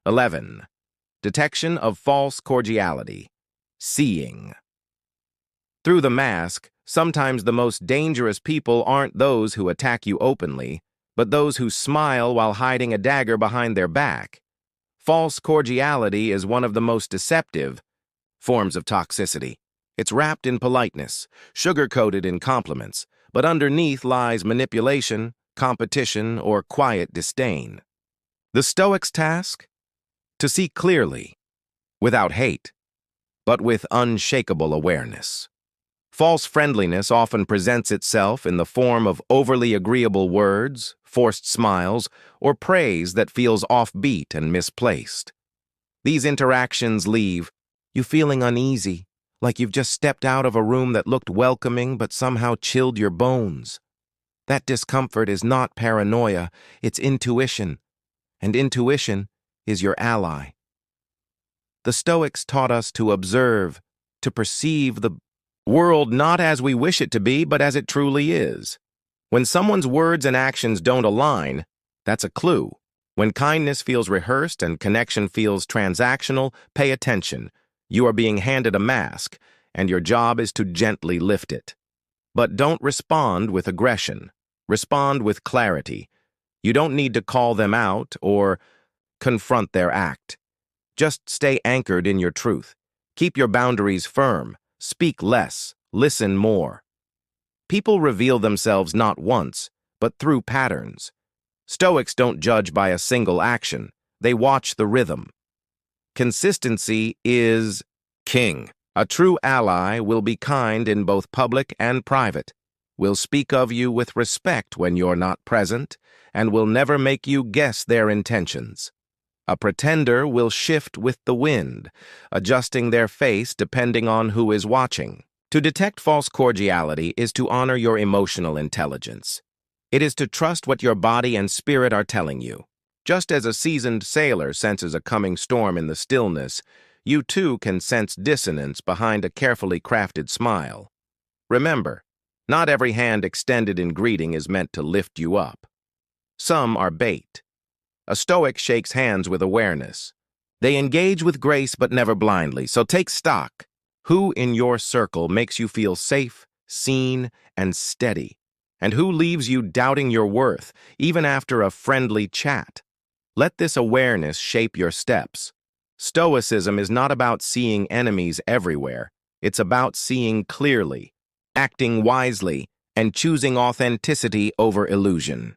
11. Detection of false cordiality. Seeing. Through the mask, sometimes the most dangerous people aren't those who attack you openly, but those who smile while hiding a dagger behind their back. False cordiality is one of the most deceptive forms of toxicity. It's wrapped in politeness, sugar-coated in compliments, but underneath lies manipulation, competition, or quiet disdain. The Stoics' task? To see clearly, without hate, but with unshakable awareness. False friendliness often presents itself in the form of overly agreeable words, forced smiles, or praise that feels offbeat and misplaced. These interactions leave you feeling uneasy, like you've just stepped out of a room that looked welcoming but somehow chilled your bones. That discomfort is not paranoia, it's intuition, and intuition is your ally. The Stoics taught us to observe, to perceive the world not as we wish it to be, but as it truly is. When someone's words and actions don't align, that's a clue. When kindness feels rehearsed and connection feels transactional, pay attention. You are being handed a mask, and your job is to gently lift it. But don't respond with aggression. Respond with clarity. You don't need to call them out or confront their act. Just stay anchored in your truth. Keep your boundaries firm. Speak less. Listen more. People reveal themselves not once, but through patterns. Stoics don't judge by a single action. They watch the rhythm. Consistency is king. A true ally will be kind in both public and private, will speak of you with respect when you're not present, and will never make you guess their intentions. A pretender will shift with the wind, adjusting their face depending on who is watching. To detect false cordiality is to honor your emotional intelligence. It is to trust what your body and spirit are telling you. Just as a seasoned sailor senses a coming storm in the stillness, you too can sense dissonance behind a carefully crafted smile. Remember, not every hand extended in greeting is meant to lift you up. Some are bait. A Stoic shakes hands with awareness. They engage with grace but never blindly, so take stock. Who in your circle makes you feel safe, seen, and steady? And who leaves you doubting your worth, even after a friendly chat? Let this awareness shape your steps. Stoicism is not about seeing enemies everywhere. It's about seeing clearly, acting wisely, and choosing authenticity over illusion.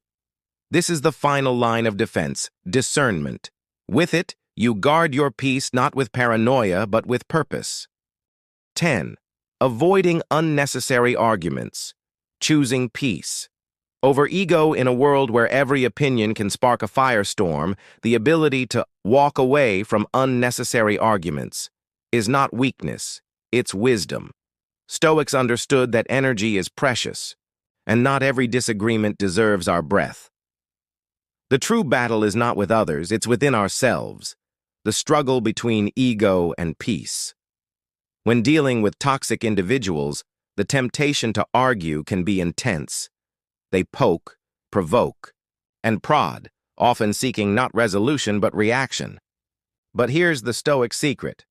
This is the final line of defense, discernment. With it, you guard your peace not with paranoia, but with purpose. 10. Avoiding unnecessary arguments. Choosing peace. Over ego in a world where every opinion can spark a firestorm, the ability to walk away from unnecessary arguments is not weakness, it's wisdom. Stoics understood that energy is precious, and not every disagreement deserves our breath. The true battle is not with others, it's within ourselves, the struggle between ego and peace. When dealing with toxic individuals, the temptation to argue can be intense. They poke, provoke, and prod, often seeking not resolution but reaction. But here's the Stoic secret.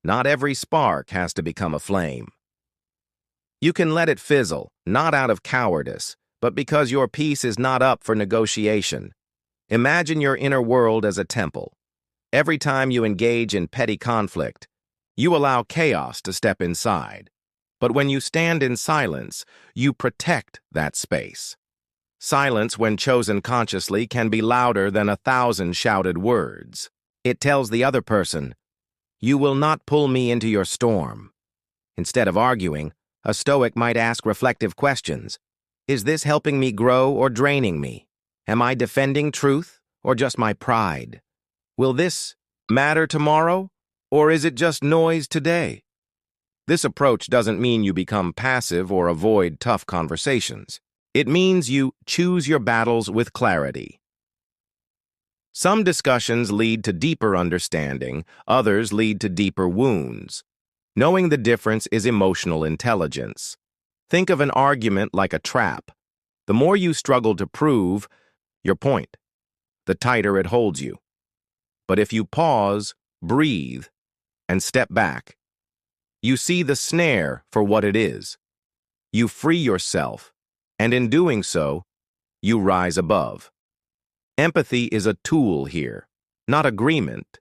Not every spark has to become a flame. You can let it fizzle, not out of cowardice, but because your peace is not up for negotiation. Imagine your inner world as a temple. Every time you engage in petty conflict, you allow chaos to step inside. But when you stand in silence, you protect that space. Silence, when chosen consciously, can be louder than 1,000 shouted words. It tells the other person, "You will not pull me into your storm." Instead of arguing, a Stoic might ask reflective questions. Is this helping me grow or draining me? Am I defending truth or just my pride? Will this matter tomorrow, or is it just noise today? This approach doesn't mean you become passive or avoid tough conversations. It means you choose your battles with clarity. Some discussions lead to deeper understanding, others lead to deeper wounds. Knowing the difference is emotional intelligence. Think of an argument like a trap. The more you struggle to prove your point, the tighter it holds you. But if you pause, breathe, and step back, you see the snare for what it is. You free yourself, and in doing so, you rise above. Empathy is a tool here, not agreement,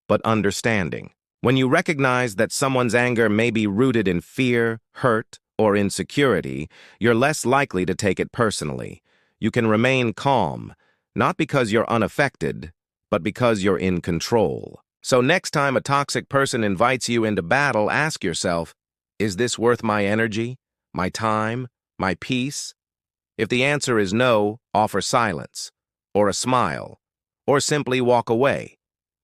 but understanding. When you recognize that someone's anger may be rooted in fear, hurt, or insecurity, you're less likely to take it personally. You can remain calm, not because you're unaffected, but because you're in control. So next time a toxic person invites you into battle, ask yourself, is this worth my energy, my time, my peace? If the answer is no, offer silence, or a smile, or simply walk away.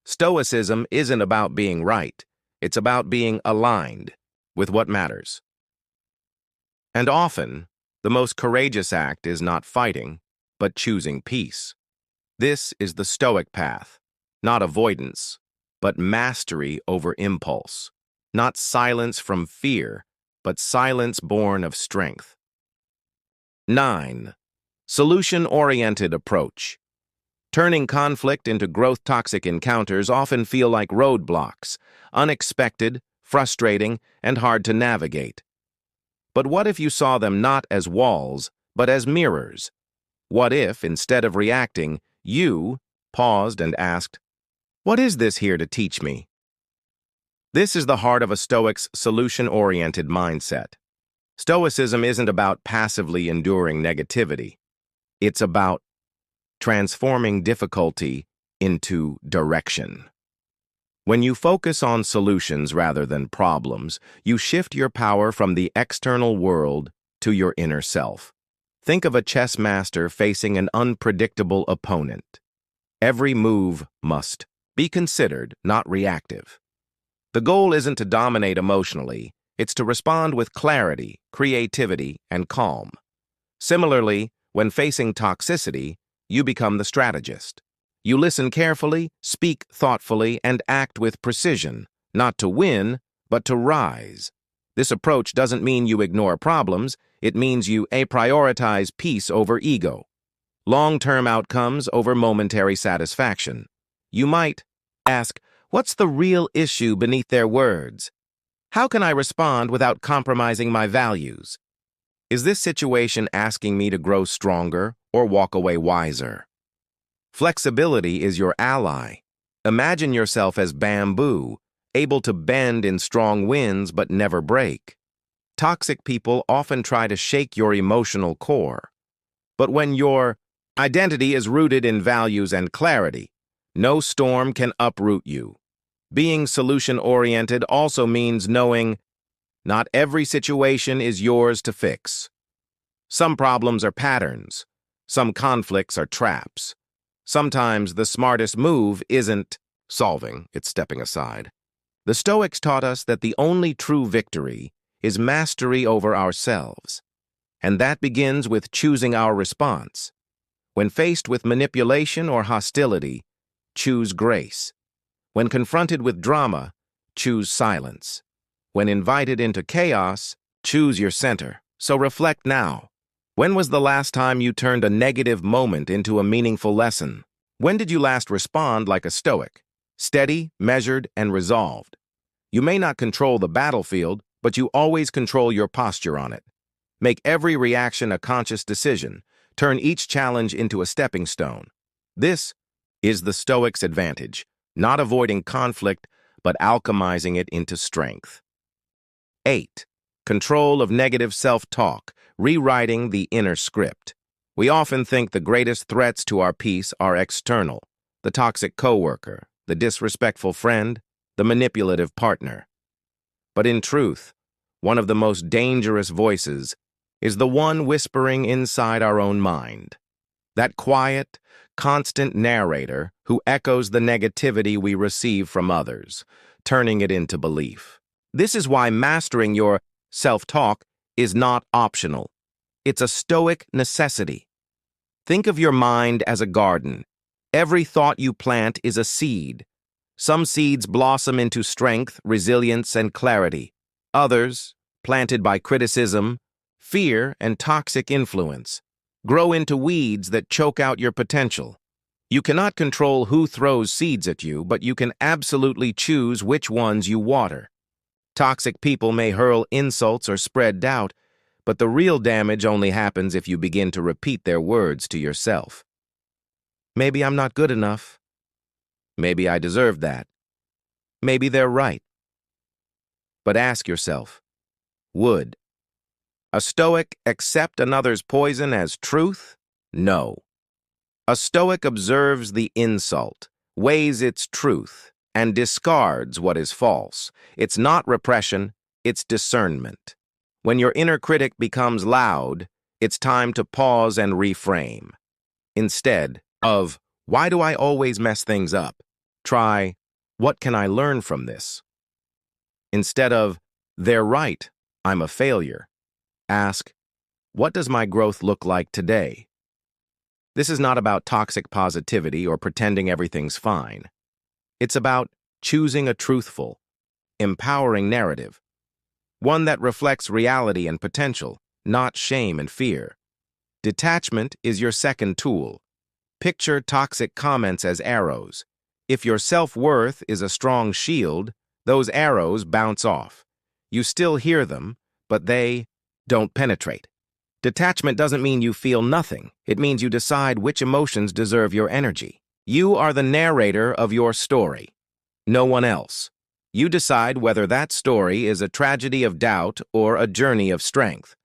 Stoicism isn't about being right. It's about being aligned with what matters. And often, the most courageous act is not fighting, but choosing peace. This is the Stoic path, not avoidance, but mastery over impulse. Not silence from fear, but silence born of strength. 9. Solution-oriented approach. Turning conflict into growth-toxic encounters often feel like roadblocks, unexpected, frustrating, and hard to navigate. But what if you saw them not as walls, but as mirrors? What if, instead of reacting, you paused and asked, "What is this here to teach me?" This is the heart of a Stoic's solution-oriented mindset. Stoicism isn't about passively enduring negativity. It's about transforming difficulty into direction. When you focus on solutions rather than problems, you shift your power from the external world to your inner self. Think of a chess master facing an unpredictable opponent. Every move must be considered, not reactive. The goal isn't to dominate emotionally, it's to respond with clarity, creativity, and calm. Similarly, when facing toxicity, you become the strategist. You listen carefully, speak thoughtfully, and act with precision, not to win, but to rise. This approach doesn't mean you ignore problems, it means you prioritize peace over ego, long-term outcomes over momentary satisfaction. You might ask, what's the real issue beneath their words? How can I respond without compromising my values? Is this situation asking me to grow stronger or walk away wiser? Flexibility is your ally. Imagine yourself as bamboo, able to bend in strong winds but never break. Toxic people often try to shake your emotional core. But when your identity is rooted in values and clarity, no storm can uproot you. Being solution-oriented also means knowing not every situation is yours to fix. Some problems are patterns. Some conflicts are traps. Sometimes the smartest move isn't solving, it's stepping aside. The Stoics taught us that the only true victory is mastery over ourselves, and that begins with choosing our response. When faced with manipulation or hostility, choose grace. When confronted with drama, choose silence. When invited into chaos, choose your center. So reflect now. When was the last time you turned a negative moment into a meaningful lesson? When did you last respond like a Stoic? Steady, measured, and resolved. You may not control the battlefield, but you always control your posture on it. Make every reaction a conscious decision. Turn each challenge into a stepping stone. This is the Stoic's advantage, not avoiding conflict, but alchemizing it into strength. 8. Control of negative self-talk, rewriting the inner script. We often think the greatest threats to our peace are external: the toxic coworker, the disrespectful friend, the manipulative partner. But in truth, one of the most dangerous voices is the one whispering inside our own mind. That quiet, constant narrator who echoes the negativity we receive from others, turning it into belief. This is why mastering your self-talk is not optional. It's a Stoic necessity. Think of your mind as a garden. Every thought you plant is a seed. Some seeds blossom into strength, resilience, and clarity. Others, planted by criticism, fear, and toxic influence, grow into weeds that choke out your potential. You cannot control who throws seeds at you, but you can absolutely choose which ones you water. Toxic people may hurl insults or spread doubt, but the real damage only happens if you begin to repeat their words to yourself. Maybe I'm not good enough. Maybe I deserve that. Maybe they're right. But ask yourself, would a Stoic accept another's poison as truth? No. A Stoic observes the insult, weighs its truth, and discards what is false. It's not repression, it's discernment. When your inner critic becomes loud, it's time to pause and reframe. Instead of, why do I always mess things up? Try, what can I learn from this? Instead of, they're right, I'm a failure. Ask, what does my growth look like today? This is not about toxic positivity or pretending everything's fine. It's about choosing a truthful, empowering narrative, one that reflects reality and potential, not shame and fear. Detachment is your second tool. Picture toxic comments as arrows. If your self-worth is a strong shield, those arrows bounce off. You still hear them, but they don't penetrate. Detachment doesn't mean you feel nothing. It means you decide which emotions deserve your energy. You are the narrator of your story, no one else. You decide whether that story is a tragedy of doubt or a journey of strength.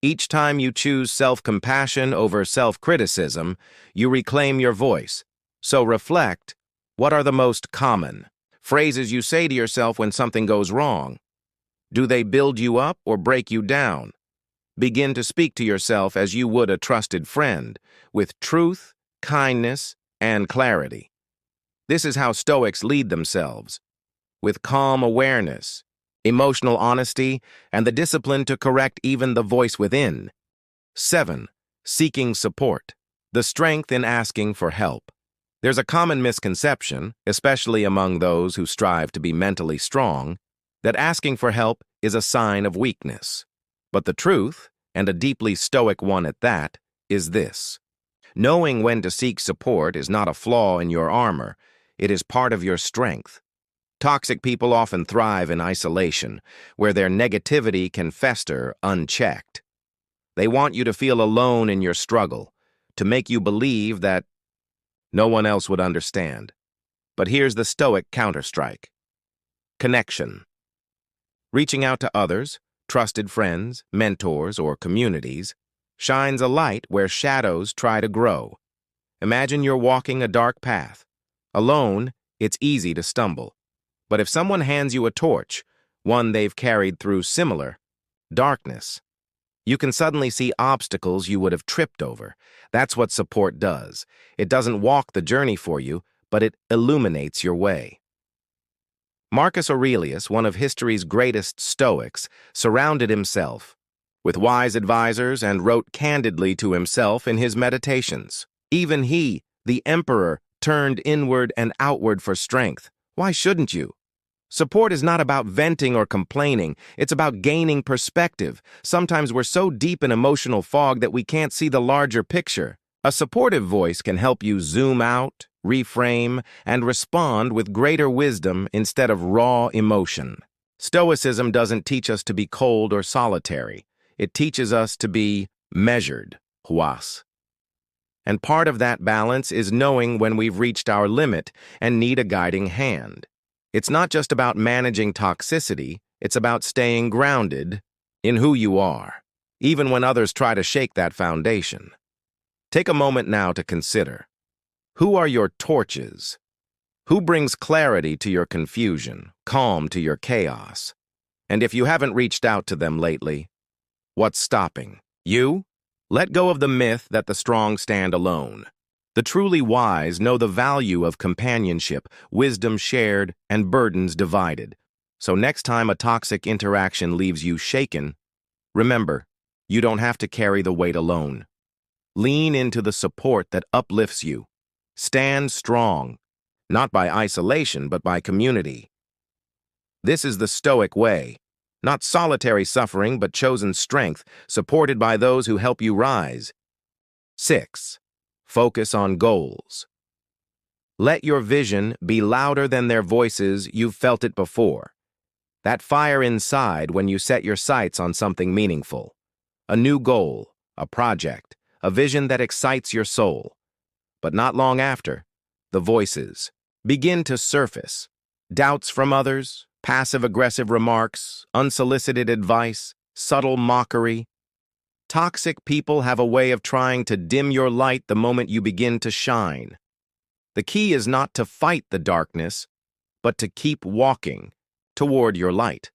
Each time you choose self-compassion over self-criticism, you reclaim your voice. So reflect, what are the most common phrases you say to yourself when something goes wrong? Do they build you up or break you down? Begin to speak to yourself as you would a trusted friend, with truth, kindness, and clarity. This is how Stoics lead themselves, with calm awareness, emotional honesty, and the discipline to correct even the voice within. 7. Seeking support. The strength in asking for help. There's a common misconception, especially among those who strive to be mentally strong, that asking for help is a sign of weakness. But the truth, and a deeply Stoic one at that, is this. Knowing when to seek support is not a flaw in your armor, it is part of your strength. Toxic people often thrive in isolation, where their negativity can fester unchecked. They want you to feel alone in your struggle, to make you believe that no one else would understand. But here's the Stoic counterstrike. Connection. Reaching out to others, trusted friends, mentors, or communities, shines a light where shadows try to grow. Imagine you're walking a dark path. Alone, it's easy to stumble. But if someone hands you a torch, one they've carried through similar darkness, you can suddenly see obstacles you would have tripped over. That's what support does. It doesn't walk the journey for you, but it illuminates your way. Marcus Aurelius, one of history's greatest Stoics, surrounded himself with wise advisors and wrote candidly to himself in his meditations. Even he, the emperor, turned inward and outward for strength. Why shouldn't you? Support is not about venting or complaining. It's about gaining perspective. Sometimes we're so deep in emotional fog that we can't see the larger picture. A supportive voice can help you zoom out, reframe, and respond with greater wisdom instead of raw emotion. Stoicism doesn't teach us to be cold or solitary. It teaches us to be measured, huas. And part of that balance is knowing when we've reached our limit and need a guiding hand. It's not just about managing toxicity, it's about staying grounded in who you are, even when others try to shake that foundation. Take a moment now to consider, who are your torches? Who brings clarity to your confusion, calm to your chaos? And if you haven't reached out to them lately, what's stopping you? Let go of the myth that the strong stand alone. The truly wise know the value of companionship, wisdom shared, and burdens divided. So next time a toxic interaction leaves you shaken, remember, you don't have to carry the weight alone. Lean into the support that uplifts you. Stand strong, not by isolation, but by community. This is the Stoic way. Not solitary suffering, but chosen strength, supported by those who help you rise. 6. Focus on goals. Let your vision be louder than their voices. You've felt it before. That fire inside when you set your sights on something meaningful. A new goal, a project, a vision that excites your soul. But not long after, the voices begin to surface. Doubts from others, passive-aggressive remarks, unsolicited advice, subtle mockery. Toxic people have a way of trying to dim your light the moment you begin to shine. The key is not to fight the darkness, but to keep walking toward your light.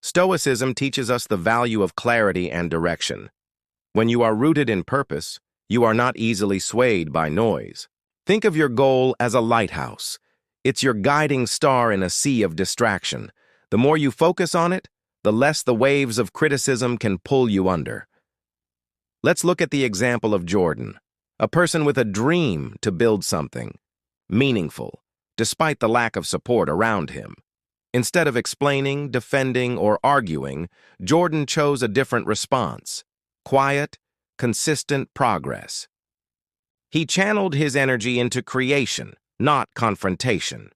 Stoicism teaches us the value of clarity and direction. When you are rooted in purpose, you are not easily swayed by noise. Think of your goal as a lighthouse. It's your guiding star in a sea of distraction. The more you focus on it, the less the waves of criticism can pull you under. Let's look at the example of Jordan, a person with a dream to build something meaningful, despite the lack of support around him. Instead of explaining, defending, or arguing, Jordan chose a different response: quiet, consistent progress. He channeled his energy into creation, not confrontation.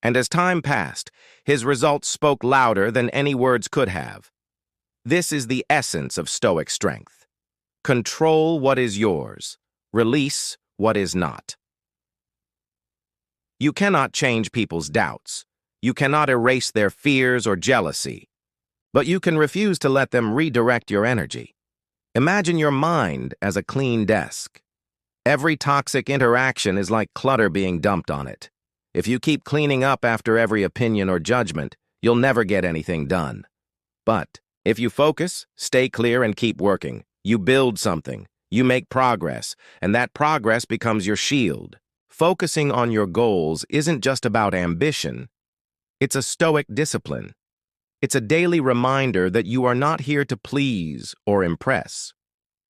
And as time passed, his results spoke louder than any words could have. This is the essence of Stoic strength. Control what is yours. Release what is not. You cannot change people's doubts. You cannot erase their fears or jealousy. But you can refuse to let them redirect your energy. Imagine your mind as a clean desk. Every toxic interaction is like clutter being dumped on it. If you keep cleaning up after every opinion or judgment, you'll never get anything done. But if you focus, stay clear, and keep working, you build something, you make progress, and that progress becomes your shield. Focusing on your goals isn't just about ambition. It's a Stoic discipline. It's a daily reminder that you are not here to please or impress.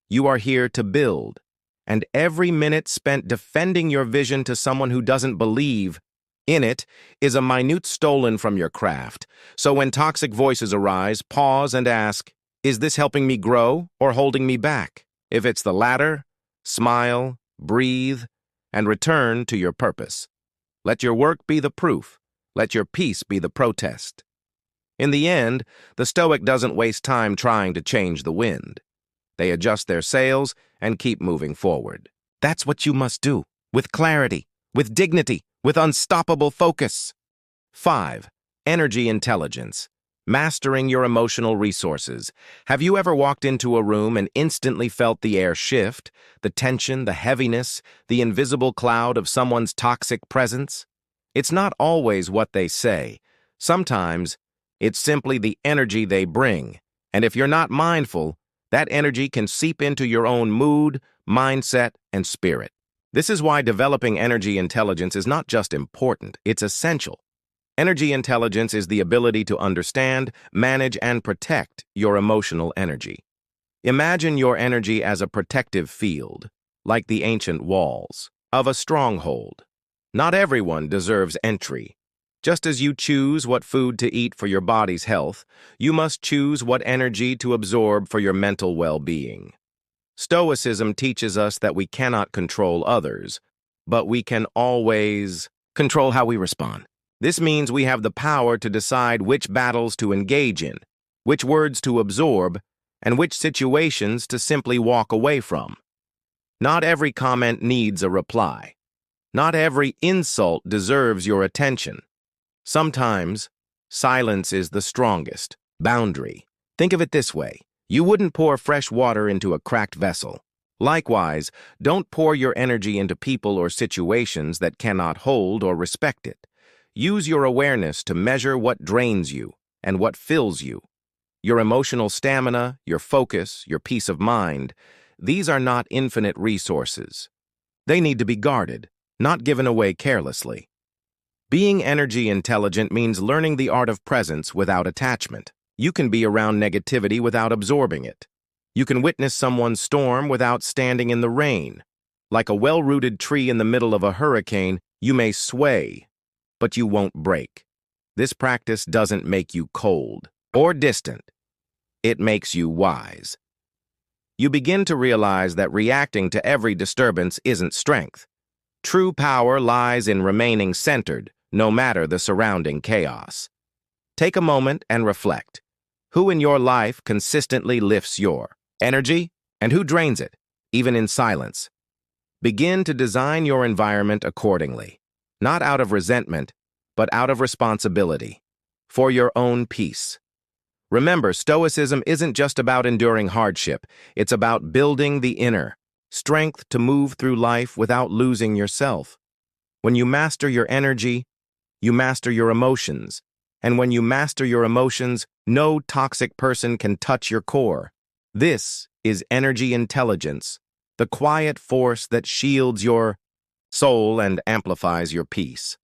You are here to build. And every minute spent defending your vision to someone who doesn't believe in it is a minute stolen from your craft. So when toxic voices arise, pause and ask, is this helping me grow or holding me back? If it's the latter, smile, breathe, and return to your purpose. Let your work be the proof. Let your peace be the protest. In the end, the Stoic doesn't waste time trying to change the wind. They adjust their sails and keep moving forward. That's what you must do, with clarity, with dignity, with unstoppable focus. 5. Energy intelligence. Mastering your emotional resources. Have you ever walked into a room and instantly felt the air shift, the tension, the heaviness, the invisible cloud of someone's toxic presence? It's not always what they say. Sometimes, it's simply the energy they bring. And if you're not mindful, that energy can seep into your own mood, mindset, and spirit. This is why developing energy intelligence is not just important, it's essential. Energy intelligence is the ability to understand, manage, and protect your emotional energy. Imagine your energy as a protective field, like the ancient walls of a stronghold. Not everyone deserves entry. Just as you choose what food to eat for your body's health, you must choose what energy to absorb for your mental well-being. Stoicism teaches us that we cannot control others, but we can always control how we respond. This means we have the power to decide which battles to engage in, which words to absorb, and which situations to simply walk away from. Not every comment needs a reply. Not every insult deserves your attention. Sometimes, silence is the strongest boundary. Think of it this way. You wouldn't pour fresh water into a cracked vessel. Likewise, don't pour your energy into people or situations that cannot hold or respect it. Use your awareness to measure what drains you and what fills you. Your emotional stamina, your focus, your peace of mind, these are not infinite resources. They need to be guarded, not given away carelessly. Being energy intelligent means learning the art of presence without attachment. You can be around negativity without absorbing it. You can witness someone's storm without standing in the rain. Like a well-rooted tree in the middle of a hurricane, you may sway, but you won't break. This practice doesn't make you cold or distant. It makes you wise. You begin to realize that reacting to every disturbance isn't strength. True power lies in remaining centered, no matter the surrounding chaos. Take a moment and reflect. Who in your life consistently lifts your energy, and who drains it, even in silence? Begin to design your environment accordingly, not out of resentment, but out of responsibility, for your own peace. Remember, Stoicism isn't just about enduring hardship, it's about building the inner strength to move through life without losing yourself. When you master your energy, you master your emotions. And when you master your emotions, no toxic person can touch your core. This is energy intelligence, the quiet force that shields your soul and amplifies your peace.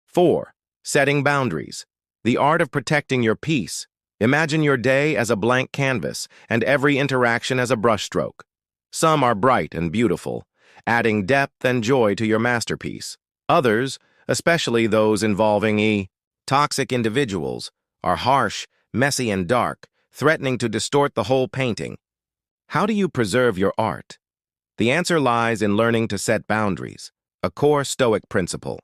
4. Setting boundaries. The art of protecting your peace. Imagine your day as a blank canvas and every interaction as a brushstroke. Some are bright and beautiful, adding depth and joy to your masterpiece. Others, especially those involving toxic individuals, are harsh, messy, and dark, threatening to distort the whole painting. How do you preserve your art? The answer lies in learning to set boundaries, a core Stoic principle.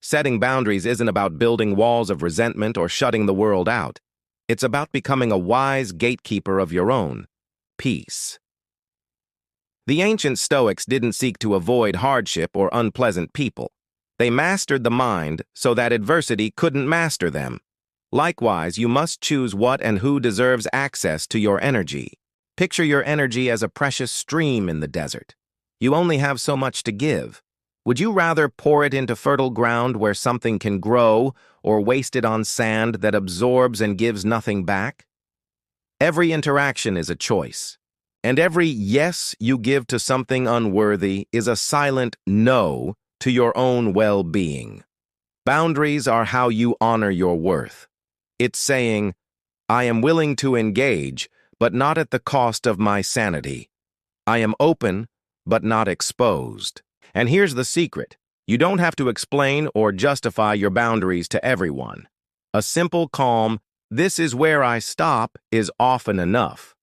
Setting boundaries isn't about building walls of resentment or shutting the world out. It's about becoming a wise gatekeeper of your own peace. The ancient Stoics didn't seek to avoid hardship or unpleasant people. They mastered the mind so that adversity couldn't master them. Likewise, you must choose what and who deserves access to your energy. Picture your energy as a precious stream in the desert. You only have so much to give. Would you rather pour it into fertile ground where something can grow, or waste it on sand that absorbs and gives nothing back? Every interaction is a choice, and every yes you give to something unworthy is a silent no to your own well-being. Boundaries are how you honor your worth. It's saying, I am willing to engage, but not at the cost of my sanity. I am open, but not exposed. And here's the secret. You don't have to explain or justify your boundaries to everyone. A simple, calm, "This is where I stop," is often enough.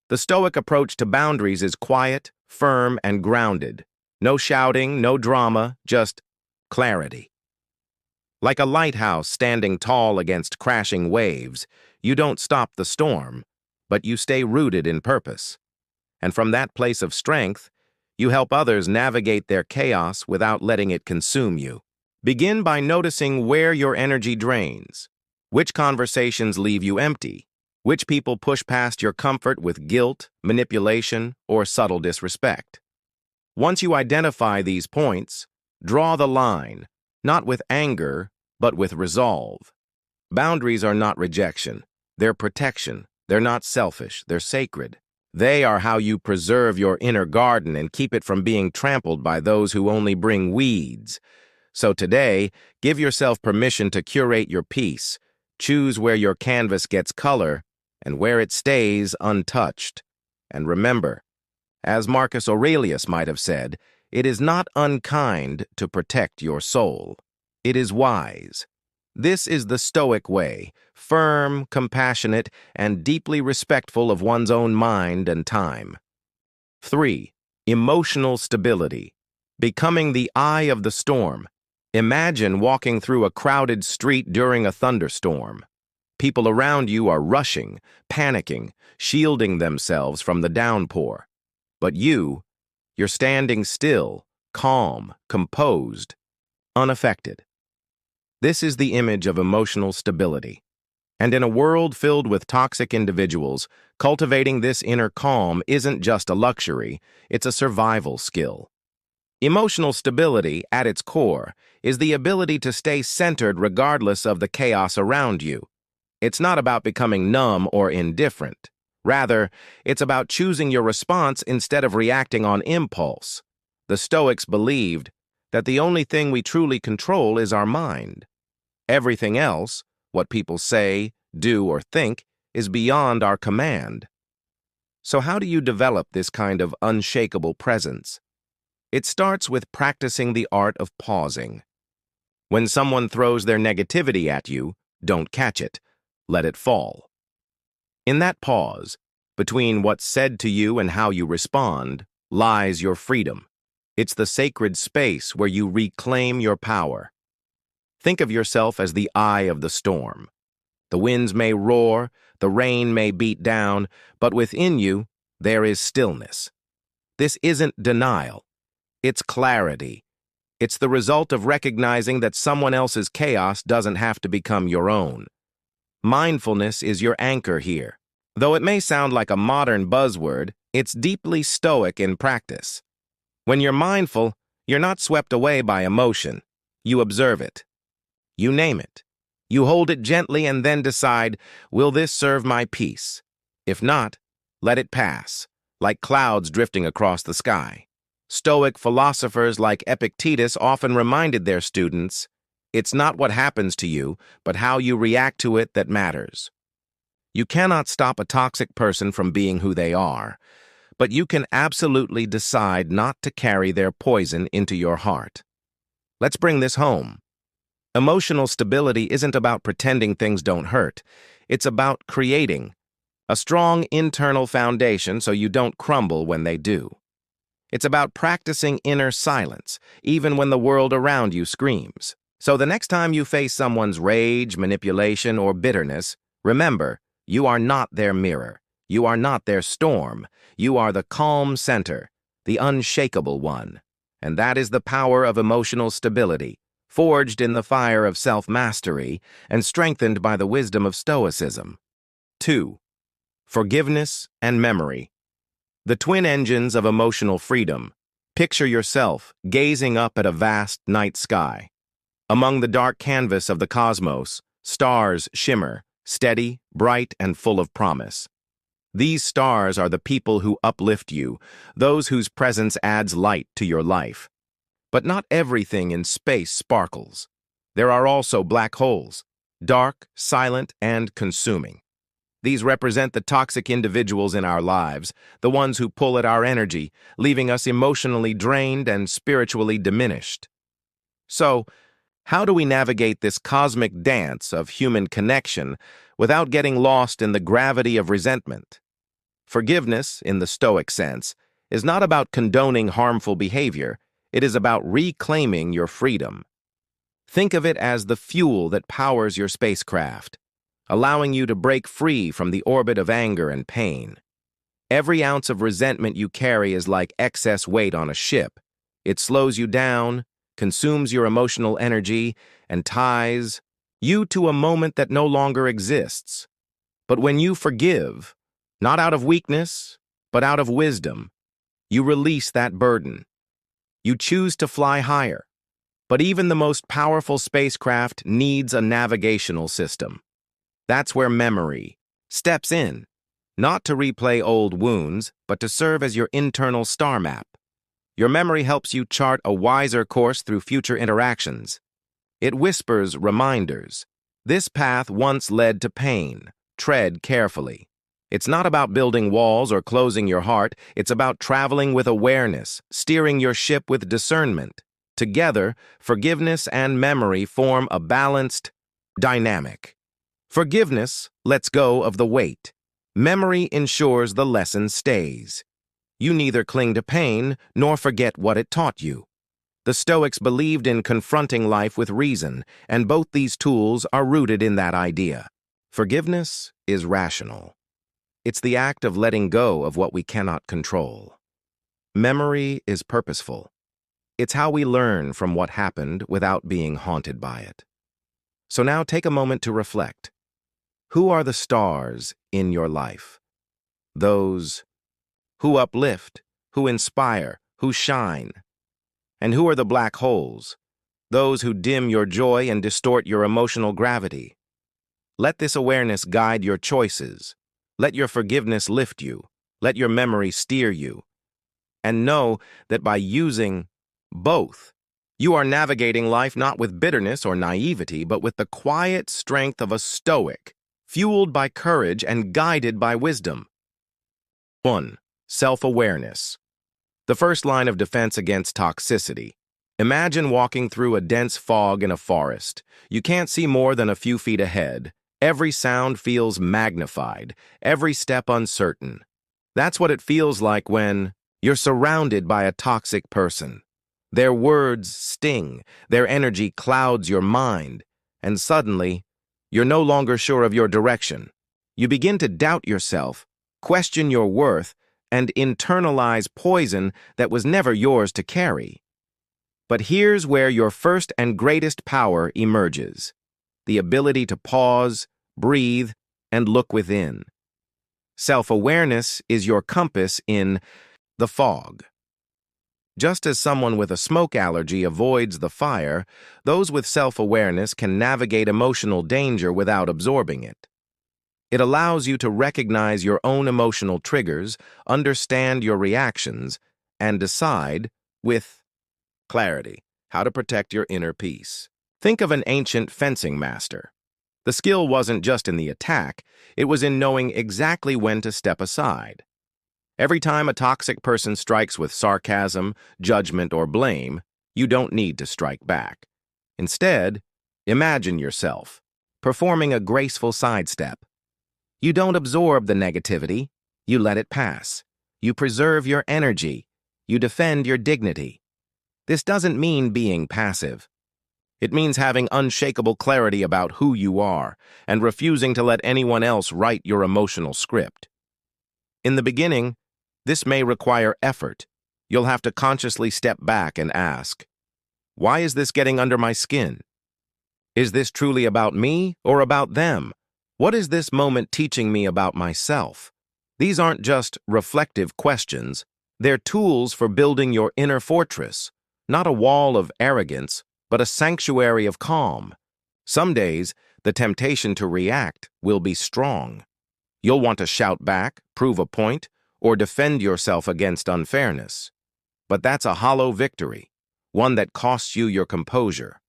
The Stoic approach to boundaries is quiet, firm, and grounded. No shouting, no drama, just clarity. Like a lighthouse standing tall against crashing waves, you don't stop the storm, but you stay rooted in purpose. And from that place of strength, you help others navigate their chaos without letting it consume you. Begin by noticing where your energy drains. Which conversations leave you empty? Which people push past your comfort with guilt, manipulation, or subtle disrespect? Once you identify these points, draw the line, not with anger, but with resolve. Boundaries are not rejection. They're protection. They're not selfish. They're sacred. They are how you preserve your inner garden and keep it from being trampled by those who only bring weeds. So today, give yourself permission to curate your peace. Choose where your canvas gets color and where it stays untouched. And remember, as Marcus Aurelius might have said, it is not unkind to protect your soul. It is wise. This is the Stoic way, firm, compassionate, and deeply respectful of one's own mind and time. 3. Emotional stability. Becoming the eye of the storm. Imagine walking through a crowded street during a thunderstorm. People around you are rushing, panicking, shielding themselves from the downpour. But you're standing still, calm, composed, unaffected. This is the image of emotional stability. And in a world filled with toxic individuals, cultivating this inner calm isn't just a luxury, it's a survival skill. Emotional stability, at its core, is the ability to stay centered regardless of the chaos around you. It's not about becoming numb or indifferent. Rather, it's about choosing your response instead of reacting on impulse. The Stoics believed that the only thing we truly control is our mind. Everything else, what people say, do, or think, is beyond our command. So how do you develop this kind of unshakable presence? It starts with practicing the art of pausing. When someone throws their negativity at you, don't catch it. Let it fall. In that pause, between what's said to you and how you respond, lies your freedom. It's the sacred space where you reclaim your power. Think of yourself as the eye of the storm. The winds may roar, the rain may beat down, but within you, there is stillness. This isn't denial. It's clarity. It's the result of recognizing that someone else's chaos doesn't have to become your own. Mindfulness is your anchor here. Though it may sound like a modern buzzword, it's deeply Stoic in practice. When you're mindful, you're not swept away by emotion. You observe it. You name it. You hold it gently and then decide, will this serve my peace? If not, let it pass, like clouds drifting across the sky. Stoic philosophers like Epictetus often reminded their students, it's not what happens to you, but how you react to it that matters. You cannot stop a toxic person from being who they are, but you can absolutely decide not to carry their poison into your heart. Let's bring this home. Emotional stability isn't about pretending things don't hurt. It's about creating a strong internal foundation so you don't crumble when they do. It's about practicing inner silence, even when the world around you screams. So the next time you face someone's rage, manipulation, or bitterness, remember, you are not their mirror. You are not their storm. You are the calm center, the unshakable one. And that is the power of emotional stability, forged in the fire of self-mastery and strengthened by the wisdom of Stoicism. 2. Forgiveness and memory. The twin engines of emotional freedom. Picture yourself gazing up at a vast night sky. Among the dark canvas of the cosmos, stars shimmer, steady, bright, and full of promise. These stars are the people who uplift you, those whose presence adds light to your life. But not everything in space sparkles. There are also black holes, dark, silent, and consuming. These represent the toxic individuals in our lives, the ones who pull at our energy, leaving us emotionally drained and spiritually diminished. So, how do we navigate this cosmic dance of human connection without getting lost in the gravity of resentment? Forgiveness, in the Stoic sense, is not about condoning harmful behavior. It is about reclaiming your freedom. Think of it as the fuel that powers your spacecraft, allowing you to break free from the orbit of anger and pain. Every ounce of resentment you carry is like excess weight on a ship. It slows you down, consumes your emotional energy, and ties you to a moment that no longer exists. But when you forgive, not out of weakness, but out of wisdom, you release that burden. You choose to fly higher. But even the most powerful spacecraft needs a navigational system. That's where memory steps in, not to replay old wounds, but to serve as your internal star map. Your memory helps you chart a wiser course through future interactions. It whispers reminders. This path once led to pain. Tread carefully. It's not about building walls or closing your heart. It's about traveling with awareness, steering your ship with discernment. Together, forgiveness and memory form a balanced dynamic. Forgiveness lets go of the weight. Memory ensures the lesson stays. You neither cling to pain nor forget what it taught you. The Stoics believed in confronting life with reason, and both these tools are rooted in that idea. Forgiveness is rational. It's the act of letting go of what we cannot control. Memory is purposeful. It's how we learn from what happened without being haunted by it. So now take a moment to reflect. Who are the stars in your life? Those who uplift, who inspire, who shine. And who are the black holes? Those who dim your joy and distort your emotional gravity. Let this awareness guide your choices. Let your forgiveness lift you. Let your memory steer you. And know that by using both, you are navigating life not with bitterness or naivety, but with the quiet strength of a Stoic, fueled by courage and guided by wisdom. 1. Self-awareness. The first line of defense against toxicity. Imagine walking through a dense fog in a forest. You can't see more than a few feet ahead. Every sound feels magnified, every step uncertain. That's what it feels like when You're surrounded by a toxic person. Their words sting, their energy clouds your mind, and suddenly, you're no longer sure of your direction. You begin to doubt yourself, question your worth, and internalize poison that was never yours to carry. But here's where your first and greatest power emerges: the ability to pause, breathe, and look within. Self-awareness is your compass in the fog. Just as someone with a smoke allergy avoids the fire, those with self-awareness can navigate emotional danger without absorbing it. It allows you to recognize your own emotional triggers, understand your reactions, and decide, with clarity, how to protect your inner peace. Think of an ancient fencing master. The skill wasn't just in the attack, it was in knowing exactly when to step aside. Every time a toxic person strikes with sarcasm, judgment, or blame, you don't need to strike back. Instead, imagine yourself performing a graceful sidestep. You don't absorb the negativity, you let it pass. You preserve your energy, you defend your dignity. This doesn't mean being passive. It means having unshakable clarity about who you are and refusing to let anyone else write your emotional script. In the beginning, this may require effort. You'll have to consciously step back and ask, why is this getting under my skin? Is this truly about me or about them? What is this moment teaching me about myself? These aren't just reflective questions. They're tools for building your inner fortress, not a wall of arrogance, but a sanctuary of calm. Some days, the temptation to react will be strong. You'll want to shout back, prove a point, or defend yourself against unfairness. But that's a hollow victory, one that costs you your composure.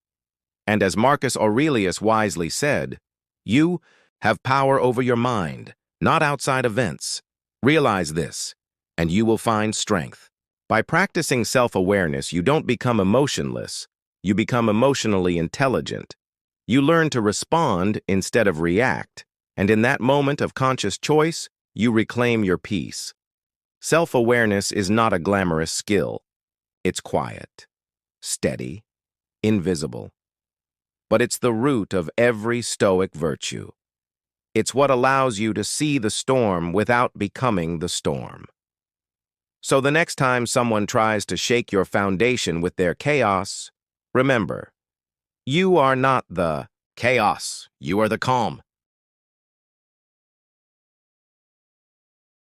And as Marcus Aurelius wisely said, you have power over your mind, not outside events. Realize this, and you will find strength. By practicing self-awareness, you don't become emotionless, you become emotionally intelligent. You learn to respond instead of react, and in that moment of conscious choice, you reclaim your peace. Self-awareness is not a glamorous skill. It's quiet, steady, invisible. But it's the root of every Stoic virtue. It's what allows you to see the storm without becoming the storm. So the next time someone tries to shake your foundation with their chaos, remember, you are not the chaos, you are the calm.